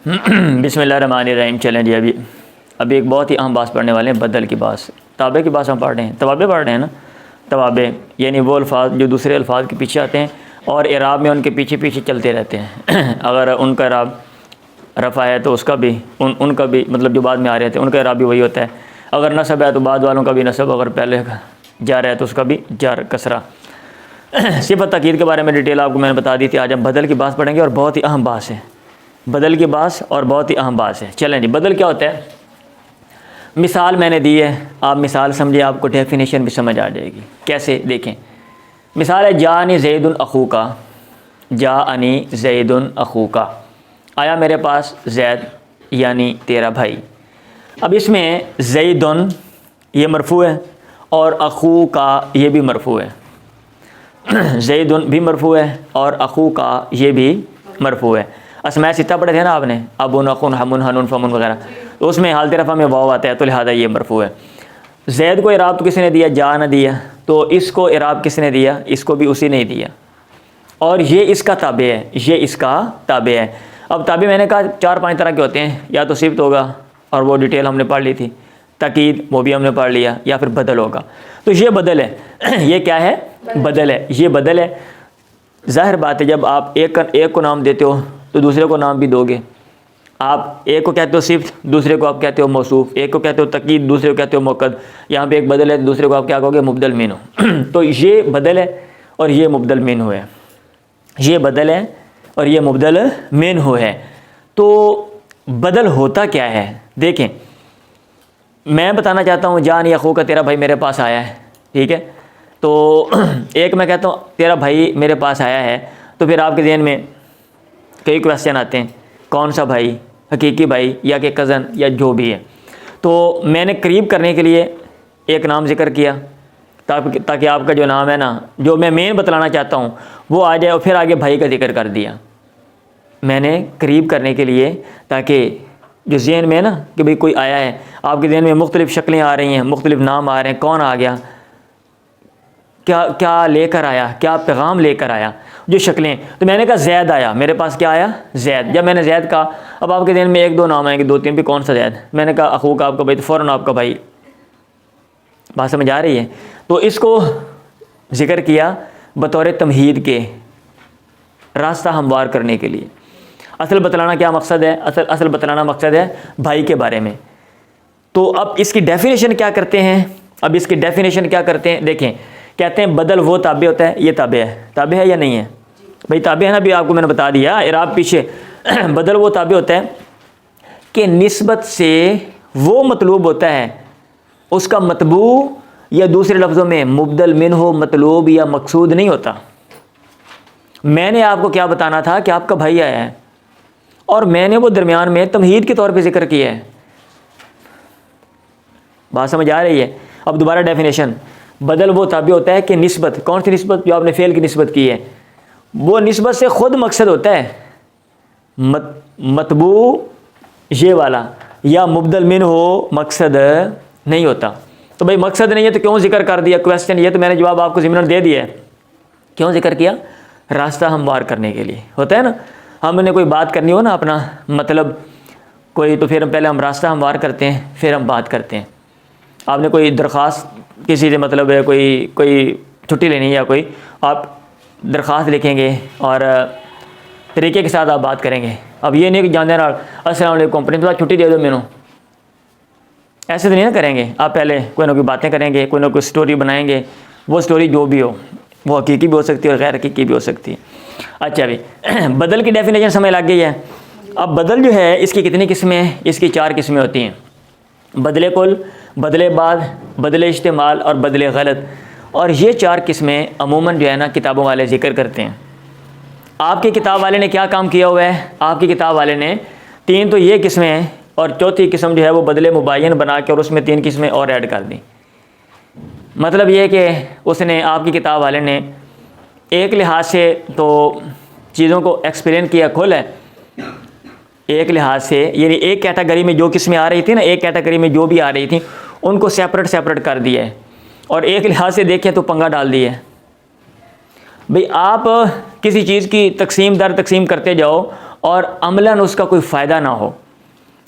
بسم اللہ الرحمن الرحیم. چلیں جی ابھی ایک بہت ہی اہم بات پڑھنے والے ہیں، بدل کی بات. تابع کی بات ہم پڑھ رہے ہیں، توابع پڑھ رہے ہیں نا. توابع یعنی وہ الفاظ جو دوسرے الفاظ کے پیچھے آتے ہیں اور اعراب میں ان کے پیچھے پیچھے چلتے رہتے ہیں. اگر ان کا اعراب رفع ہے تو اس کا بھی ان کا بھی مطلب جو بعد میں آ رہے تھے ان کا اعراب بھی وہی ہوتا ہے. اگر نصب ہے تو بعد والوں کا بھی نصب، اگر پہلے جار ہے تو اس کا بھی جار کسرہ. صفت تاکید کے بارے میں ڈیٹیل آپ کو میں نے بتا دی تھی. آج ہم بدل کی بات پڑھیں گے اور بہت ہی اہم بات ہے بدل کی بات، اور بہت ہی اہم بات ہے. چلیں جی، بدل کیا ہوتا ہے؟ مثال میں نے دی ہے، آپ مثال سمجھے، آپ کو ڈیفینیشن بھی سمجھ آ جائے گی. کیسے؟ دیکھیں، مثال ہے جاءنی زید اخوکا. جاءنی زید اخوکا، آیا میرے پاس زید یعنی تیرا بھائی. اب اس میں زیدن یہ مرفوع ہے اور اخوکا یہ بھی مرفوع ہے. زیدن بھی مرفوع ہے اور اخوکا یہ بھی مرفوع ہے. اسماء ستہ پڑھے تھے نا آپ نے، ابن اخن حمن حنون فمن وغیرہ، تو اس میں حالت رفع میں واو آتا ہے تو لہذا یہ مرفوع ہے. زید کو اعراب تو کس نے دیا؟ جا نہ دیا، تو اس کو اعراب کس نے دیا؟ اس کو بھی اسی نے دیا، اور یہ اس کا تابع ہے، یہ اس کا تابع ہے. اب تابع میں نے کہا 4-5 طرح کے ہوتے ہیں، یا تو صفت ہوگا اور وہ ڈیٹیل ہم نے پڑھ لی تھی، تاکید وہ بھی ہم نے پڑھ لیا، یا پھر بدل ہوگا. تو یہ بدل ہے. یہ کیا ہے؟ بدل ہے. یہ بدل ہے. ظاہر بات ہے جب آپ ایک کو نام دیتے ہو تو دوسرے کو نام بھی دو گے. آپ ایک کو کہتے ہو صفت، دوسرے کو آپ کہتے ہو موصوف. ایک کو کہتے ہو تاکید، دوسرے کو کہتے ہو موقد. یہاں پہ ایک بدل ہے، دوسرے کو آپ کیا کہو گے؟ مبدل منہ. تو یہ بدل ہے اور یہ مبدل منہ ہے. یہ بدل ہے اور یہ مبدل منہ ہے. تو بدل ہوتا کیا ہے؟ دیکھیں، میں بتانا چاہتا ہوں جان یا خو کا تیرا بھائی میرے پاس آیا ہے، ٹھیک ہے. تو ایک میں کہتا ہوں تیرا بھائی میرے پاس آیا ہے، تو پھر آپ کے ذہن میں کئی کویسچن آتے ہیں، کون سا بھائی؟ حقیقی بھائی یا کہ کزن یا جو بھی ہے. تو میں نے قریب کرنے کے لیے ایک نام ذکر کیا تاکہ آپ کا جو نام ہے نا، جو میں مین بتلانا چاہتا ہوں وہ آ جائے، اور پھر آگے بھائی کا ذکر کر دیا. میں نے قریب کرنے کے لیے، تاکہ جو ذہن میں ہے نا کہ بھئی کوئی آیا ہے، آپ کے ذہن میں مختلف شکلیں آ رہی ہیں، مختلف نام آ رہے ہیں، کون آ گیا، کیا لے کر آیا، کیا پیغام لے کر آیا، جو شکلیں. تو میں نے کہا زید آیا میرے پاس. کیا آیا؟ زید. جب میں نے زید کہا، اب آپ کے ذہن میں 1-2 نام آئیں گے، 2-3 بھی، کون سا زید؟ میں نے کہا اخوک آپ کا بھائی، تو فوراً آپ کا بھائی. بات سمجھ آ رہی ہے؟ تو اس کو ذکر کیا بطور تمہید کے، راستہ ہموار کرنے کے لیے. اصل بتلانا کیا مقصد ہے؟ اصل بتلانا مقصد ہے بھائی کے بارے میں. تو اب اس کی ڈیفینیشن کیا کرتے ہیں؟ دیکھیں، کہتے ہیں بدل وہ تابع ہوتا ہے. یہ تابع ہے. تابع ہے یا نہیں ہے بھائی؟ تابع ہے نا. بھی آپ کو میں نے بتا دیا اعراب پیچھے. بدل وہ تابع ہوتا ہے کہ نسبت سے وہ مطلوب ہوتا ہے، اس کا مطبوع یا دوسرے لفظوں میں مبدل منہ ہو، مطلوب یا مقصود نہیں ہوتا. میں نے آپ کو کیا بتانا تھا کہ آپ کا بھائی آیا ہے، اور میں نے وہ درمیان میں تمہید کے طور پہ ذکر کیا ہے. بات سمجھ آ رہی ہے؟ اب دوبارہ ڈیفینیشن. بدل وہ تابع ہوتا ہے کہ نسبت، کون سی نسبت؟ جو آپ نے فعل کی نسبت کی ہے، وہ نسبت سے خود مقصد ہوتا ہے، مطبوع یہ والا یا مبدل منہ ہو مقصد نہیں ہوتا. تو بھائی مقصد نہیں ہے تو کیوں ذکر کر دیا؟ کویسچن یہ تو میں نے جواب آپ کو ضمناً دے دیا ہے. کیوں ذکر کیا؟ راستہ ہموار کرنے کے لیے. ہوتا ہے نا، ہم نے کوئی بات کرنی ہو نا، اپنا مطلب کوئی، تو پھر پہلے ہم راستہ ہموار کرتے ہیں، پھر ہم بات کرتے ہیں. آپ نے کوئی درخواست کسی سے مطلب ہے، کوئی چھٹی لینی ہے، یا کوئی آپ درخواست لکھیں گے اور طریقے کے ساتھ آپ بات کریں گے. اب یہ نہیں کہ جاندے نا السلام علیکم پرنٹ صاحب چھٹی دے دو مینوں، ایسے تو نہیں نا کریں گے. آپ پہلے کوئی نہ کوئی باتیں کریں گے، کوئی نہ کوئی سٹوری بنائیں گے. وہ سٹوری جو بھی ہو، وہ حقیقی بھی ہو سکتی ہے اور غیر حقیقی بھی ہو سکتی ہے. اچھا بھی بدل کی ڈیفینیشن سمجھ لگ گئی ہے. اب بدل جو ہے اس کی کتنی قسمیں ہیں؟ اس کی 4 قسمیں ہوتی ہیں: بدل کل، بدل بعد، بدل استعمال اور بدل غلط. اور یہ 4 قسمیں عموماً جو ہے نا کتابوں والے ذکر کرتے ہیں. آپ کی کتاب والے نے کیا کام کیا ہوا ہے؟ آپ کی کتاب والے نے 3 تو یہ قسمیں ہیں، اور 4تھی قسم جو ہے وہ بدل مبین بنا کے اور اس میں 3 قسمیں اور ایڈ کر دیں. مطلب یہ کہ اس نے، آپ کی کتاب والے نے ایک لحاظ سے تو چیزوں کو ایکسپلین کیا کھول ہے، ایک لحاظ سے یعنی ایک کیٹیگری میں جو قسمیں آ رہی تھی نا، ایک کیٹیگری میں جو بھی آ رہی تھیں ان کو سیپریٹ کر دیا ہے، اور ایک لحاظ سے دیکھیں تو پنگا ڈال دیا ہے. بھئی آپ کسی چیز کی تقسیم در تقسیم کرتے جاؤ اور عملاً اس کا کوئی فائدہ نہ ہو.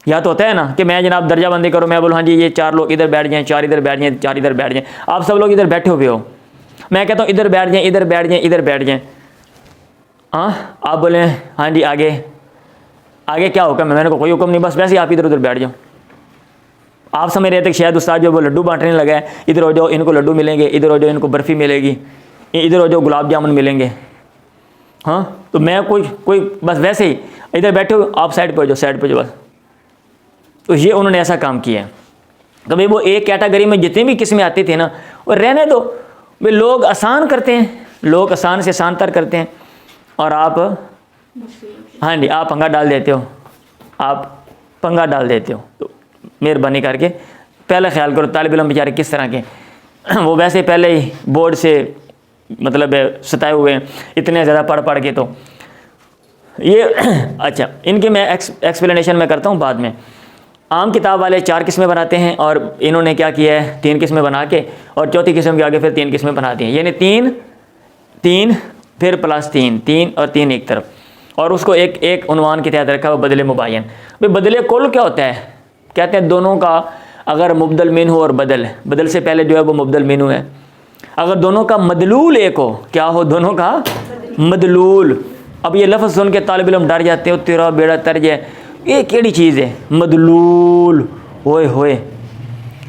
یا تو ہوتا ہے نا کہ میں جناب درجہ بندی کروں, میں بولوں ہاں جی یہ 4 لوگ ادھر بیٹھ جائیں, 4 ادھر بیٹھ جائیں, 4 ادھر بیٹھ جائیں, آپ سب لوگ ادھر بیٹھے ہوئے ہو, میں کہتا ہوں ادھر بیٹھ جائیں, ادھر بیٹھ جائیں, ادھر بیٹھ جائیں, ہاں آپ بولیں ہاں جی آگے کیا حکم ہے, میں نے کوئی حکم نہیں, بس ویسے ہی آپ ادھر ادھر بیٹھ جاؤ. آپ سمجھ رہے تھے کہ شاید استاد جو وہ لڈو بانٹنے لگا ہے, ادھر ہو جاؤ ان کو لڈو ملیں گے, ادھر ہو جاؤ ان کو برفی ملے گی, ادھر ہو جاؤ گلاب جامن ملیں گے. ہاں تو میں کوئی بس ویسے ہی ادھر بیٹھے ہو, آپ سائڈ پہ ہو جاؤ, سائڈ پہ جو بس. تو یہ انہوں نے ایسا کام کیا ہے. تو بھائی وہ ایک کیٹیگری میں جتنی بھی قسمیں آتی تھیں نا, وہ رہنے دو بھائی, لوگ آسان کرتے ہیں, لوگ آسان سے آسان تر کرتے ہیں, اور آپ ہاں جی آپ پنگا ڈال دیتے ہو, آپ پنگا ڈال دیتے ہو. تو مہربانی کر کے پہلے خیال کرو طالب علم بیچارے کس طرح کے, وہ ویسے پہلے ہی بورڈ سے مطلب ستائے ہوئے ہیں اتنے زیادہ پڑھ کے. تو یہ اچھا ان کی میں ایکسپلینیشن میں کرتا ہوں بعد میں. عام کتاب والے 4 قسمیں بناتے ہیں, اور انہوں نے کیا کیا ہے 3 قسمیں بنا کے, اور چوتھی قسم کے آگے پھر 3 قسمیں بناتی ہیں, یعنی 3 پھر +3 3 اور 3 ایک طرف, اور اس کو ایک عنوان کے تحت رکھا وہ بدل مبین. بھائی بدل کل کیا ہوتا ہے, کہتے ہیں دونوں کا اگر مبدل من ہو اور بدل سے پہلے جو ہے وہ مبدل من ہے, اگر دونوں کا مدلول ایک ہو, کیا ہو دونوں کا مدلول. اب یہ لفظ سن کے طالب علم ڈر جاتے ہو, تیرا بیڑا ترج ہے, یہ کیڑی چیز ہے مدلول, ہوئے ہوئے.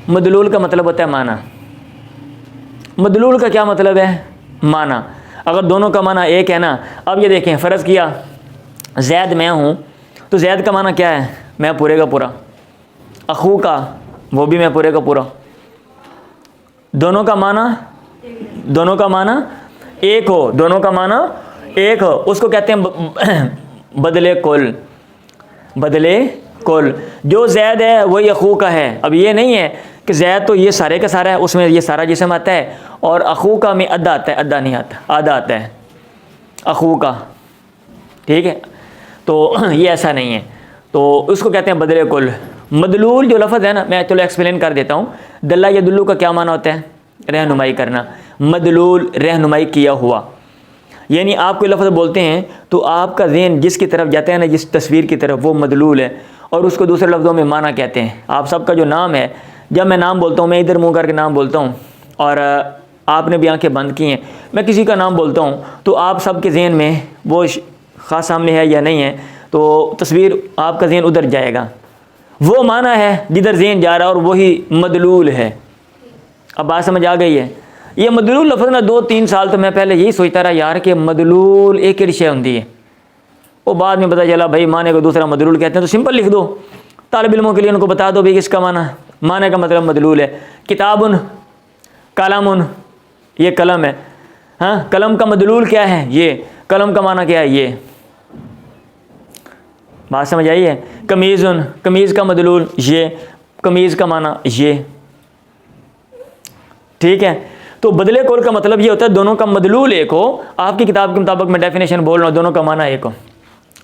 مدلول کا مطلب ہوتا ہے معنی. مدلول کا کیا مطلب ہے معنی. اگر دونوں کا معنی ایک ہے نا, اب یہ دیکھیں فرض کیا زید میں ہوں, تو زید کا معنی کیا ہے میں پورے کا پورا, اخو کا وہ بھی میں پورے کا پورا. دونوں کا معنی ایک ہو, دونوں کا معنی ایک ہو, اس کو کہتے ہیں بدلے کل. جو زید ہے وہی اخو کا ہے. اب یہ نہیں ہے کہ زید تو یہ سارے کا سارا ہے, اس میں یہ سارا جسم آتا ہے, اور اخو کا میں آدھا آتا ہے, آدھا نہیں آتا, آدھا آتا ہے اخو کا, ٹھیک ہے. تو یہ ایسا نہیں ہے, تو اس کو کہتے ہیں بدلے کل. مدلول جو لفظ ہے نا, میں چلو ایکسپلین کر دیتا ہوں. دلہ یدلو کا کیا معنی ہوتا ہے رہنمائی کرنا, مدلول رہنمائی کیا ہوا. یعنی آپ کوئی لفظ بولتے ہیں تو آپ کا ذہن جس کی طرف جاتا ہے نا, جس تصویر کی طرف, وہ مدلول ہے, اور اس کو دوسرے لفظوں میں معنی کہتے ہیں. آپ سب کا جو نام ہے, جب میں نام بولتا ہوں, میں ادھر منہ کر کے نام بولتا ہوں, اور آپ نے بھی آنکھیں بند کی ہیں, میں کسی کا نام بولتا ہوں, تو آپ سب کے ذہن میں وہ خاص سامنے ہے یا نہیں ہے, تو تصویر آپ کا ذہن ادھر جائے گا. وہ معنی ہے جدھر ذہن جا رہا ہے, اور وہی مدلول ہے. اب بات سمجھ آ گئی ہے. یہ مدلول لفظ نا 2-3 سال تو میں پہلے یہی سوچتا رہا یار کہ مدلول ایک کیڑی شے ہوندی ہے. وہ بعد میں پتہ چلا بھائی معنی کو دوسرا مدلول کہتے ہیں, تو سمپل لکھ دو طالب علموں کے لیے, ان کو بتا دو بھائی کس کا معنی کا مطلب مدلول ہے. کتابن, قلمن, یہ قلم ہے, ہاں قلم کا مدلول کیا ہے, یہ قلم کا معنی کیا ہے, یہ بات سمجھ آئی ہے. قمیضن, قمیض کا مدلول یہ, قمیض کا معنی یہ, ٹھیک ہے. تو بدلے کول کا مطلب یہ ہوتا ہے دونوں کا مدلول ایک ہو. آپ کی کتاب کے مطابق میں ڈیفینیشن بول رہا ہوں, دونوں کا معنی ایک ہو.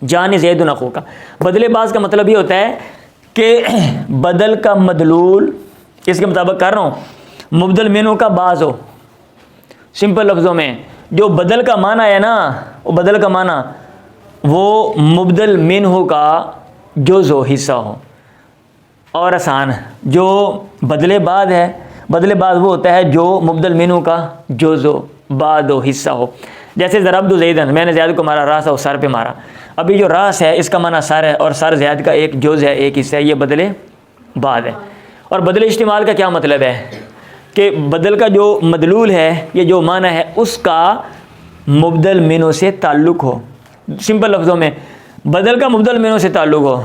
جان زید اخو کا بدلے باز کا مطلب یہ ہوتا ہے کہ بدل کا مدلول, اس کے مطابق کر رہا ہوں, مبدل منو کا باز ہو. سمپل لفظوں میں جو بدل کا معنی ہے نا, وہ بدل کا معنی وہ مبدل منہو کا جز ہو, حصہ ہو. اور آسان جو بدلے بعد ہے, بدلے بعد وہ ہوتا ہے جو مبدل منہو کا جز ہو, بعد ہو, حصہ ہو. جیسے ضربت زیدن, میں نے زید کو مارا, راس ہو سر پہ مارا. ابھی جو راس ہے اس کا معنی سر ہے, اور سر زید کا ایک جز ہے, ایک حصہ ہے, یہ بدلے بعد ہے. اور بدل اشتمال کا کیا مطلب ہے کہ بدل کا جو مدلول ہے, یہ جو معنی ہے, اس کا مبدل منو سے تعلق ہو. سمپل لفظوں میں بدل کا مبدل منو سے تعلق ہو,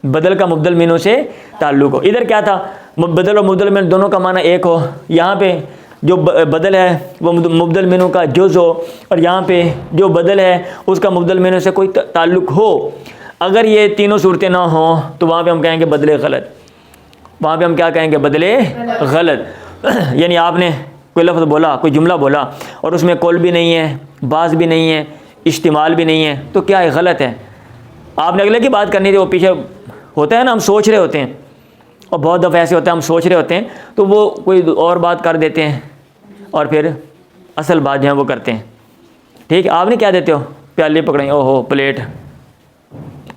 بدل کا مبدل منو سے تعلق ہو. ادھر کیا تھا, بدل اور مبدل منو دونوں کا معنی ایک ہو. یہاں پہ جو بدل ہے وہ مبدل منو کا جز ہو, اور یہاں پہ جو بدل ہے اس کا مبدل منو سے کوئی تعلق ہو. اگر یہ تینوں صورتیں نہ ہوں تو وہاں پہ ہم کہیں گے بدلے غلط. وہاں پہ ہم کیا کہیں گے, بدلے غلط. یعنی آپ نے کوئی لفظ بولا, کوئی جملہ بولا, اور اس میں کول بھی نہیں ہے, باز بھی نہیں ہے, اشتمال بھی نہیں ہے, تو کیا ہے, غلط ہے. آپ نے اگلے کی بات کرنی تھی, وہ پیچھے ہوتا ہے نا, ہم سوچ رہے ہوتے ہیں, اور بہت دفعہ ایسے ہوتا ہے ہم سوچ رہے ہوتے ہیں تو وہ کوئی اور بات کر دیتے ہیں, اور پھر اصل بات جو ہے وہ کرتے ہیں. ٹھیک ہے, آپ نے کیا دیتے ہو, پیالی پکڑیں, او ہو پلیٹ,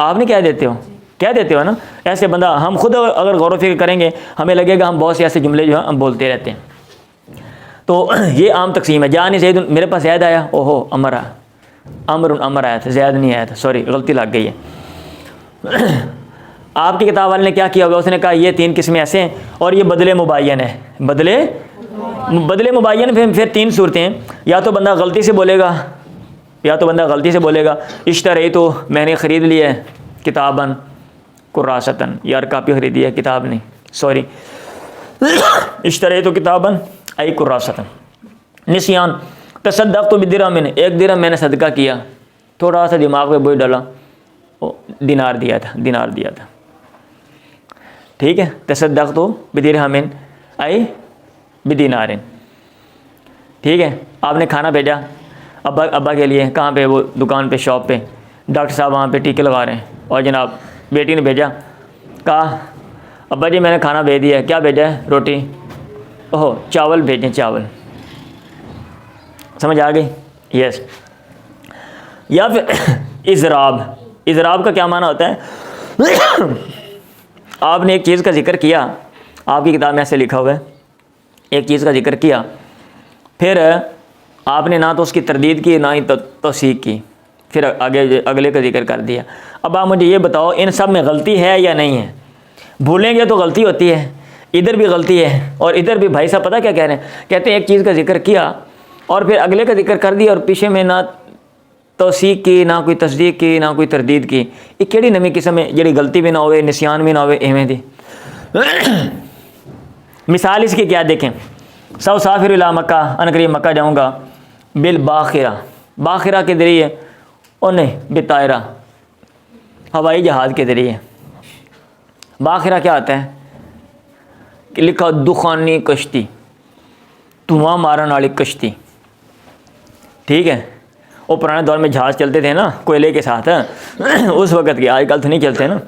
آپ نہیں کہہ دیتے ہو، کہہ دیتے ہو نا ایسے بندہ. ہم خود اگر غور و فکر کریں گے ہمیں لگے گا ہم بہت سے ایسے جملے جو ہیں ہم بولتے رہتے ہیں. تو یہ عام تقسیم ہے. جانی زید، میرے پاس زید آیا، اوہو امر امر آیا تھا، زید نہیں آیا تھا، سوری غلطی لگ گئی ہے. آپ کی کتاب والے نے کیا کیا ہوگا، اس نے کہا یہ 3 قسمیں ایسے ہیں اور یہ بدلے مبین ہے. بدلے مبین پھر 3 صورتیں ہیں. یا تو بندہ غلطی سے بولے گا اشتری تو میں نے خرید لیا ہے کتاباً کراستاً، یار کاپی خریدی ہے کتاب نہیں، سوری اشتری تو کتاباً ای کراستاً. نسیان تصدقت بدرہم، 1 درہم میں نے صدقہ کیا، تھوڑا سا دماغ پہ بوجھ ڈالا، دینار دیا تھا. ٹھیک ہے، تصدقت بدرہم ای بدینار. ٹھیک ہے، آپ نے کھانا بھیجا ابا کے لیے، کہاں پہ، وہ دکان پہ، شاپ پہ، ڈاکٹر صاحب وہاں پہ ٹیکے لگا رہے ہیں، اور جناب بیٹی نے بھیجا، کہا ابا جی میں نے کھانا بھیج دیا ہے. کیا بھیجا ہے؟ روٹی. اوہ چاول بھیجیں، چاول. سمجھ آ گئی؟ یس. یا پھر اضراب کا کیا معنی ہوتا ہے؟ آپ نے ایک چیز کا ذکر کیا، آپ کی کتاب میں ایسے لکھا ہوا ہے، ایک چیز کا ذکر کیا، پھر آپ نے نہ تو اس کی تردید کی نہ ہی توثیق کی، پھر اگلے کا ذکر کر دیا. اب آپ مجھے یہ بتاؤ ان سب میں غلطی ہے یا نہیں ہے؟ بھولیں گے تو غلطی ہوتی ہے، ادھر بھی غلطی ہے اور ادھر بھی. بھائی صاحب پتہ کیا کہہ رہے ہیں؟ کہتے ہیں ایک چیز کا ذکر کیا اور پھر اگلے کا ذکر کر دیا اور پیچھے میں نہ توثیق کی، نہ کوئی تصدیق کی، نہ کوئی تردید کی. یہ کیڑی نمی قسم ہے جڑی غلطی بھی نہ ہوئے، نسیان بھی نہ ہوئے، ایویں دی. مثال اس کی کیا دیکھیں، سافر الی مکہ، ان قریب مکہ جاؤں گا، بالباخرہ، باخرہ کے ذریعے، اور نہیں بطائرہ، ہوائی جہاز کے ذریعے. باخرہ کیا ہوتا ہے کہ لکھا دخانی کشتی، دھواں مارن والی کشتی. ٹھیک ہے، وہ پرانے دور میں جہاز چلتے تھے نا کوئلے کے ساتھ، اس وقت کے، آج کل تو نہیں چلتے نا.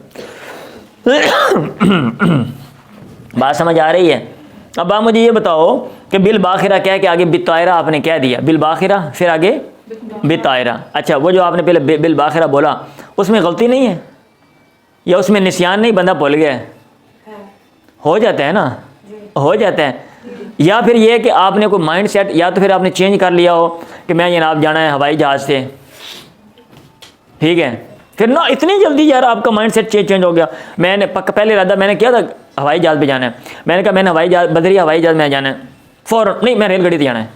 بات سمجھ آ رہی ہے؟ اب آپ مجھے یہ بتاؤ کہ بالباخرہ کیا ہے کہ آگے بطائرہ آپ نے کہہ دیا، بالباخرہ پھر آگے بطائرہ. اچھا وہ جو آپ نے پہلے بالباخرہ بولا اس میں غلطی نہیں ہے یا اس میں نسیان نہیں، بندہ بھول گیا ہے؟ ہو جاتا ہے نا، ہو جاتا ہے. یا پھر یہ کہ آپ نے کوئی مائنڈ سیٹ، یا تو پھر آپ نے چینج کر لیا ہو کہ میں جناب جانا ہے ہوائی جہاز سے. ٹھیک ہے، پھر نہ اتنی جلدی یار آپ کا مائنڈ سیٹ چینج ہو گیا. میں نے پہلے ارادہ میں نے کیا تھا ہوائی جہاز پہ جانا ہے، میں نے کہا میں نے ہوائی جہاز بدری ہوائی جہاز میں جانا ہے، فوراً نہیں میں ریل گاڑی سے جانا ہے.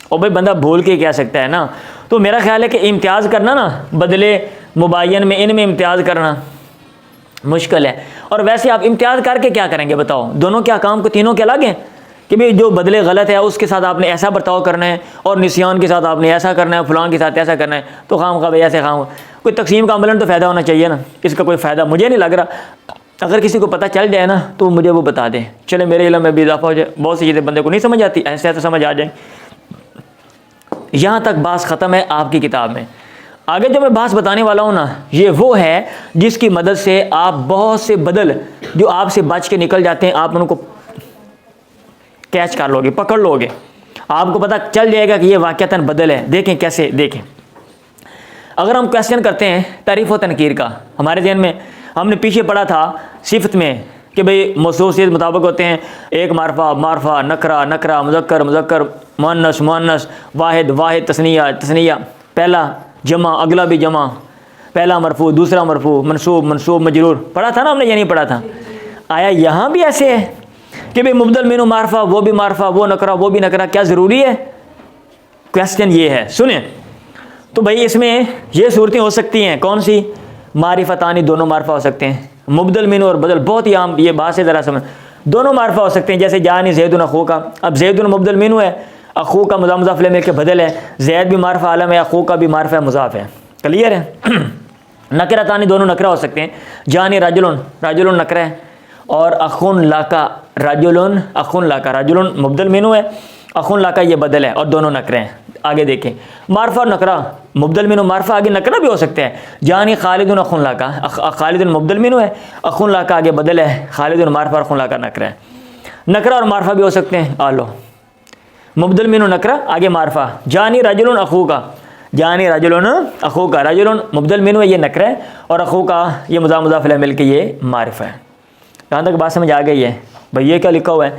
اور بھائی بندہ بھول کے کہہ سکتا ہے نا. تو میرا خیال ہے کہ امتیاز کرنا نا بدلے مبین میں، ان میں امتیاز کرنا مشکل ہے. اور ویسے آپ امتیاز کر کے کیا کریں گے بتاؤ؟ دونوں کے احکام کو تینوں کے الگ ہیں کہ بھئی جو بدلے غلط ہے اس کے ساتھ آپ نے ایسا برتاؤ کرنا ہے اور نسیان کے ساتھ آپ نے ایسا کرنا ہے، فلان کے ساتھ ایسا کرنا ہے. تو خام خواہ ایسے خام کوئی تقسیم کا عملاً تو فائدہ ہونا چاہیے نا. اس کا کوئی فائدہ مجھے نہیں لگ رہا. اگر کسی کو پتہ چل جائے نا تو مجھے وہ بتا دیں، چلے میرے علم میں بھی اضافہ ہو جائے. بہت سی چیزیں بندے کو نہیں سمجھ آتی، ایسے ایسے سمجھ آ جائیں. یہاں تک بات ختم ہے آپ کی کتاب میں. آگے جو میں بات بتانے والا ہوں نا، یہ وہ ہے جس کی مدد سے آپ بہت سے بدل جو آپ سے بچ کے نکل جاتے ہیں، آپ ان کو کیچ کر لو گے، پکڑ لو گے. آپ کو پتہ چل جائے گا کہ یہ واقعتاً بدل ہے. دیکھیں کیسے، دیکھیں اگر ہم کویسچن کرتے ہیں تعریف و تنکیر کا، ہمارے ذہن میں ہم نے پیچھے پڑھا تھا صفت میں کہ بھئی موصوف صفت مطابق ہوتے ہیں، ایک معرفہ، معرفہ، نکرہ، نکرہ، مذکر، مذکر، مؤنث، مؤنث، واحد، واحد، تثنیہ، تثنیہ، پہلا جمع، اگلا بھی جمع، پہلا مرفوع، دوسرا مرفوع، منصوب، منصوب، مجرور. پڑھا تھا نا ہم نے یا نہیں پڑھا تھا؟ آیا یہاں بھی ایسے ہے کہ بھئی مبدل منہ معرفہ، وہ بھی معرفہ، وہ نکرہ، وہ بھی نکرہ؟ کیا ضروری ہے؟ کویسچن یہ ہے. سنیں تو بھائی اس میں یہ صورتیں ہو سکتی ہیں، کون سی؟ معرفتانی، دونوں معرفہ ہو سکتے ہیں. مبدل منہ اور بدل بہت ہی عام، یہ بات سے ذرا سمجھ، دونوں معرفہ ہو سکتے ہیں. جیسے جانی زید اخو کا، اب زید مبدل منہ ہے، اخو کا مضاف الیہ مل کے بدل ہے، زید بھی معرفہ عالم ہے، اخو کا بھی معرفہ مضاف ہے. کلیئر ہے؟ نکرتانی، دونوں نکرہ ہو سکتے ہیں. جانی رجلن، رجلن نکرہ ہے، اور اخن لاکا رجلن، اخن لاکا رجلن مبدل منہ ہے، اخن لاکا یہ بدل ہے، اور دونوں نکرہ ہیں. آگے دیکھیں معرفہ اور نکرہ، مبدل منہ معرفہ، آگے نکرہ بھی ہو سکتا ہے. جانی خالد اخن لاکا، خالد مبدل منہ ہے، اخن لاکا آگے بدل ہے، خالد معرفہ اور اخن لاکا نکرہ ہے. نکرہ اور معرفہ بھی ہو سکتے ہیں. آلو مبدل منہ نکرہ، آگے معرفہ. جانی رجل اخو کا، جانی رجلن اخو کا، رجلن مبدل منہ ہے یہ نکرہ ہے، اور اخو کا یہ مضاف مضاف الیہ مل کے یہ معرفہ ہے۔ یہاں تک بات سمجھ آ گئی ہے؟ بھئی یہ کیا لکھا ہوا ہے؟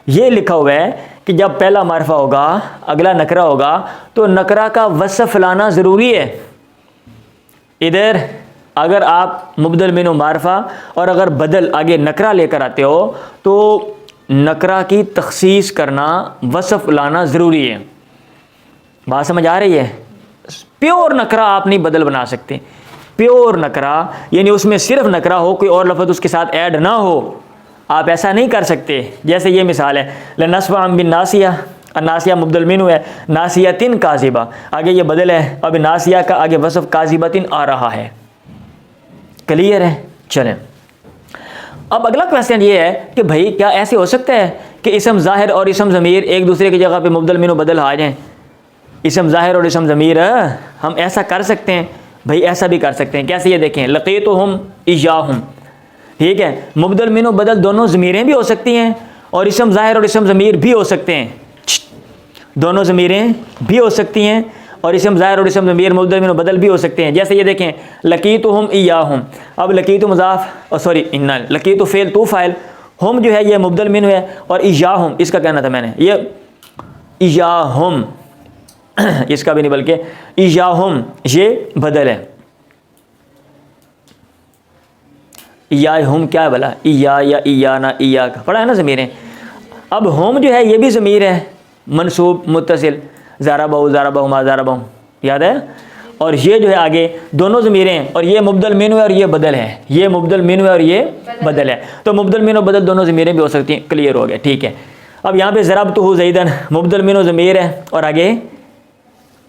یہ لکھا ہوا ہے کہ جب پہلا معرفہ ہوگا اگلا نکرہ ہوگا تو نکرہ کا وصف لانا ضروری ہے۔ ادھر اگر آپ مبدل منہ معرفہ اور اگر بدل آگے نکرہ لے کر آتے ہو تو نکرہ کی تخصیص کرنا، وصف لانا ضروری ہے۔ بات سمجھ آ رہی ہے؟ پیور نکرہ آپ نہیں بدل بنا سکتے۔ پیور نکرہ یعنی اس میں صرف نکرہ ہو، کوئی اور لفظ اس کے ساتھ ایڈ نہ ہو، آپ ایسا نہیں کر سکتے۔ جیسے یہ مثال ہے لنصفعا بالناصیہ، الناصیہ مبدل منہ ہے، ناصیۃ کاذبہ، آگے یہ بدل ہے، اب ناصیہ کا آگے وصف کاذبۃ آ رہا ہے۔ کلیئر ہے؟ چلیں اب اگلا کویسچن یہ ہے کہ بھائی کیا ایسے ہو سکتا ہے کہ اسم ظاہر اور اسم ضمیر ایک دوسرے کی جگہ پہ مبدل منہ بدل آ جائیں؟ اسم ظاہر اور اسم ضمیر ہم ایسا کر سکتے ہیں؟ بھائی ایسا بھی کر سکتے ہیں۔ کیسے؟ یہ دیکھیں لقیتہم ایاہم، ٹھیک ہے، مبدل منہ بدل دونوں ضمیریں بھی ہو سکتی ہیں اور اسم ظاہر اور اسم ضمیر بھی ہو سکتے ہیں، دونوں ضمیریں بھی ہو سکتی ہیں اور اسم ظاہر اور اسم ضمیر مبدل منہ بدل بھی ہو سکتے ہیں۔ جیسے یہ دیکھیں لقیتہم ایاہم، اب لقیت مضاف لقیت فعل تو فاعل، ہم جو ہے یہ مبدل منہ ہے اور ایاہم اس کا کہنا تھا میں نے، یہ ایاہم اس کا بھی نہیں بلکہ ایاہم یہ بدل ہے۔ ایاہم کیا ہے بھلا؟ ایا یا ایانا، ایا کا پڑھا ہے نا ضمیریں۔ اب ہم جو ہے یہ بھی ضمیر ہے منصوب متصل، ضربہ ضربہما ضربہم، یاد ہے؟ اور یہ جو ہے آگے دونوں ضمیریں ہیں اور یہ مبدل منہ ہے اور یہ بدل ہے، یہ مبدل منہ ہے اور یہ بدل ہے، تو مبدل منہ اور بدل دونوں ضمیریں بھی ہو سکتی ہیں۔ کلیئر ہو گیا؟ ٹھیک ہے۔ اب یہاں پہ ضربتہ زیدن مبدل منہ ضمیر ہے اور آگے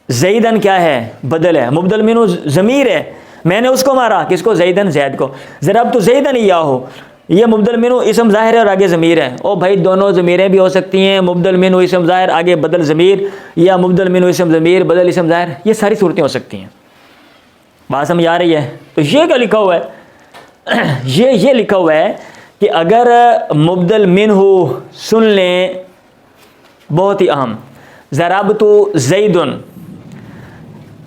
زیدن کیا ہے؟ بدل ہے، مبدل منہ ضمیر ہے، میں نے اس کو مارا، کس کو؟ زیدن، زید کو۔ ضربت زیدن ایاہو، یہ مبدل منہ اسم ظاہر ہے اور آگے ضمیر ہے، او بھائی دونوں ضمیریں بھی ہو سکتی ہیں، مبدل منہ اسم ظاہر آگے بدل ضمیر، یا مبدل منہ اسم ضمیر بدل اسم ظاہر، یہ ساری صورتیں ہو سکتی ہیں۔ بات سمجھ آ رہی ہے؟ تو یہ کیا لکھا ہوا ہے؟ یہ لکھا ہوا ہے کہ اگر مبدل منہ سن لیں، بہت ہی اہم، ضربت زیدن،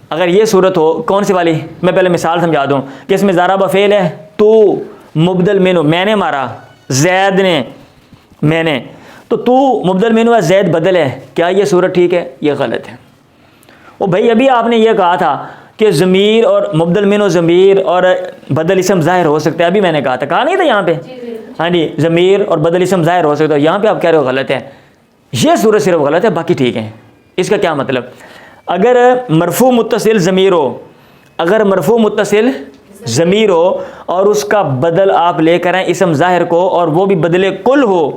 اگر یہ صورت ہو، کون سی والی؟ میں پہلے مثال سمجھا دوں کہ اس میں ضربہ فعل ہے، تو مبدل منہ میں نے مارا، زید نے، میں نے، تو مبدل منہ ہے، زید بدل ہے، کیا یہ صورت ٹھیک ہے؟ یہ غلط ہے۔ او بھائی ابھی آپ نے یہ کہا تھا کہ ضمیر اور مبدل منہ ضمیر اور بدل اسم ظاہر ہو سکتا ہے، ابھی میں نے کہا تھا، کہا نہیں تھا یہاں پہ؟ ہاں جی، ضمیر اور بدل اسم ظاہر ہو سکتا ہے، یہاں پہ آپ کہہ رہے ہو غلط ہے۔ یہ صورت صرف غلط ہے، باقی ٹھیک ہے۔ اس کا کیا مطلب؟ اگر مرفوع متصل ضمیر ہو، اگر مرفوع متصل ضمیر ہو اور اس کا بدل آپ لے کر آئیں اسم ظاہر کو اور وہ بھی بدل کل ہو،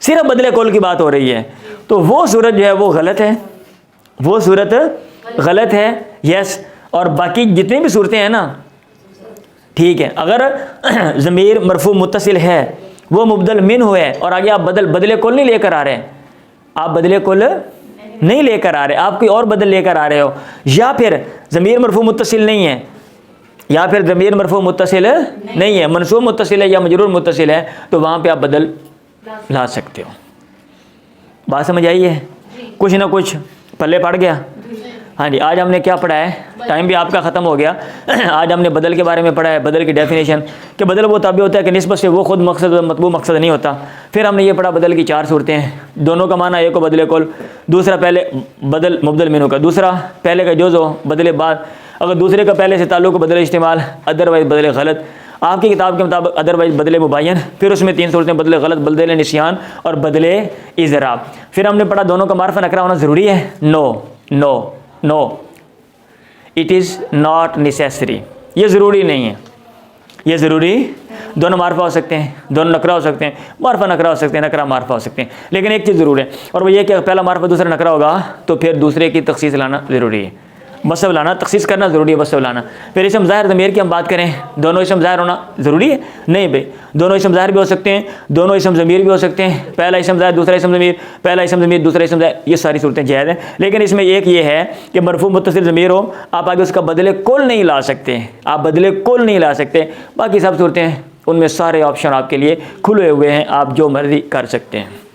صرف بدل کل کی بات ہو رہی ہے، تو وہ صورت جو ہے وہ غلط ہے، وہ صورت غلط ہے، یس۔ اور باقی جتنی بھی صورتیں ہیں نا ٹھیک ہے، اگر ضمیر مرفوع متصل ہے، وہ مبدل منہ ہے اور آگے آپ بدل کل نہیں لے کر آ رہے ہیں، آپ بدل کل نہیں لے کر آ رہے، آپ کوئی اور بدل لے کر آ رہے ہو، یا پھر ضمیر مرفوع متصل نہیں ہے، یا پھر ضمیر مرفوع متصل نہیں ہے، منصوب متصل ہے یا مجرور متصل ہے، تو وہاں پہ آپ بدل لا سکتے ہو۔ بات سمجھ آئی ہے؟ کچھ نہ کچھ پلے پڑ گیا؟ ہاں جی، آج ہم نے کیا پڑھا ہے؟ ٹائم بھی آپ کا ختم ہو گیا۔ آج ہم نے بدل کے بارے میں پڑھا ہے، بدل کی ڈیفینیشن، کہ بدل وہ تابع ہوتا ہے کہ نسبت سے وہ خود مقصد مطلوب مقصد نہیں ہوتا۔ پھر ہم نے یہ پڑھا بدل کی 4 صورتیں ہیں، دونوں کا معنی ایک کو بدل کل، دوسرا پہلے بدل مبدل منہ کا، دوسرا پہلے کا جز ہو بدل بعد، اگر دوسرے کا پہلے سے تعلق کو بدل استعمال، ادروائز بدل غلط، آپ کی کتاب کے مطابق ادروائز بدل مبین، پھر اس میں 3 صورتیں بدل غلط، بدل نسیان اور بدل اضراب۔ پھر ہم نے پڑھا دونوں کا معرفہ نکرہ ہونا ضروری ہے؟ نو اٹ از ناٹ نیسیسری، یہ ضروری نہیں ہے، یہ ضروری، دونوں معرفہ ہو سکتے ہیں، دونوں نکرہ ہو سکتے ہیں، معرفہ نکرہ ہو سکتے ہیں، نکرہ معرفہ ہو سکتے ہیں، لیکن ایک چیز ضرور ہے، اور وہ یہ کہ پہلا معرفہ دوسرا نکرہ ہوگا تو پھر دوسرے کی تخصیص لانا ضروری ہے، وصف لانا، تخصیص کرنا ضروری ہے، وصف لانا۔ پھر اسم ظاہر ضمیر کی ہم بات کریں، دونوں اسم ظاہر ہونا ضروری ہے؟ نہیں بھائی، دونوں اسم ظاہر بھی ہو سکتے ہیں، دونوں اسم ضمیر بھی ہو سکتے ہیں، پہلا اسم ظاہر دوسرا اسم ضمیر، پہلا اسم ضمیر دوسرا اسم ظاہر، یہ ساری صورتیں جائز ہیں، لیکن اس میں ایک یہ ہے کہ مرفوع متصل ضمیر ہو، آپ آگے اس کا بدل کل نہیں لا سکتے، آپ بدل کل نہیں لا سکتے، باقی سب صورتیں ان میں سارے آپشن آپ کے لیے کھلے ہوئے ہیں، آپ جو مرضی کر سکتے ہیں۔